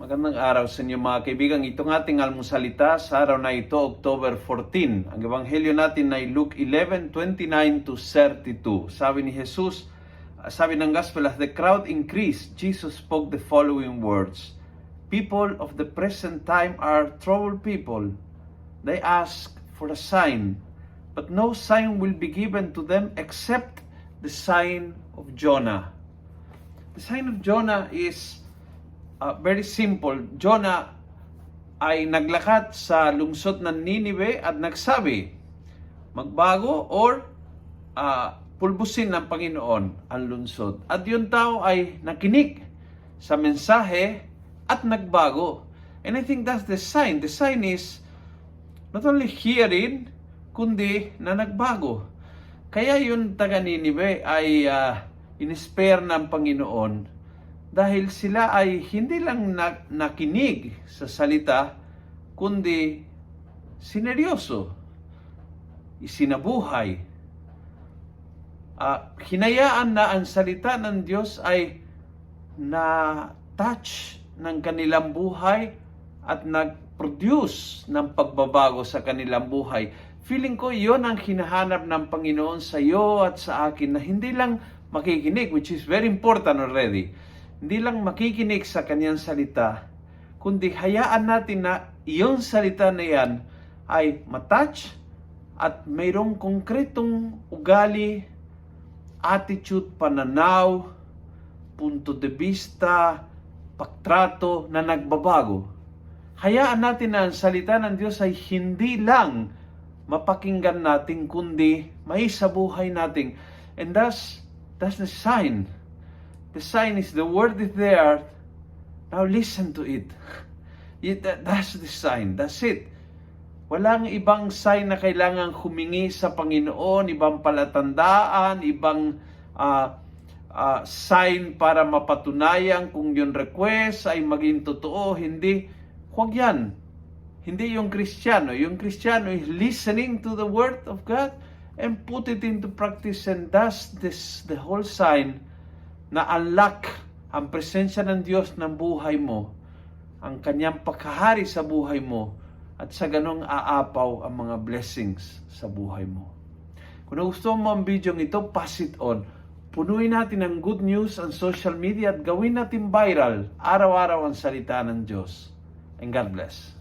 Magandang araw sa inyo mga kaibigan. Itong ating almusalita sa araw na ito, October 14. Ang ebanghelyo natin ay Luke 11:29 to 32. Sabi ni Jesus, sabi ng Gospel, as the crowd increased, Jesus spoke the following words. People of the present time are troubled people. They ask for a sign, but no sign will be given to them except the sign of Jonah. The sign of Jonah is very simple. Jonah ay naglakad sa lungsod ng Ninive at nagsabi, magbago or pulbusin ng Panginoon ang lungsod. At yung tao ay nakinig sa mensahe at nagbago. And I think that's the sign. The sign is not only hearing, kundi na nagbago. Kaya yung taga Ninive ay in-spare ng Panginoon dahil sila ay hindi lang nakinig sa salita, kundi sineryoso, isinabuhay. Hinayaan na ang salita ng Diyos ay na-touch ng kanilang buhay at nag-produce ng pagbabago sa kanilang buhay. Feeling ko yon ang hinahanap ng Panginoon sa iyo at sa akin, na hindi lang makikinig, which is very important already. Hindi lang makikinig sa kanyang salita, kundi hayaan natin na iyong salita na yan ay matouch at mayroong konkretong ugali, attitude, pananaw, punto de vista, pagtrato na nagbabago. Hayaan natin na ang salita ng Diyos ay hindi lang mapakinggan natin, kundi maisabuhay natin. And that's the sign. The sign is the word is there. Now listen to it. That's the sign. That's it. Walang ibang sign na kailangan humingi sa Panginoon, ibang palatandaan, ibang sign para mapatunayan kung yung request ay maging totoo. Hindi. Huwag yan. Hindi yung Kristiyano. Yung Kristiyano is listening to the word of God and put it into practice, and that's the whole sign na unlock ang presensya ng Diyos ng buhay mo, ang kanyang pagkahari sa buhay mo, at sa ganong aapaw ang mga blessings sa buhay mo. Kung gusto mo ang video ito, pass it on. Punuin natin ang good news ang social media at gawin natin viral araw-araw ang salita ng Diyos. And God bless.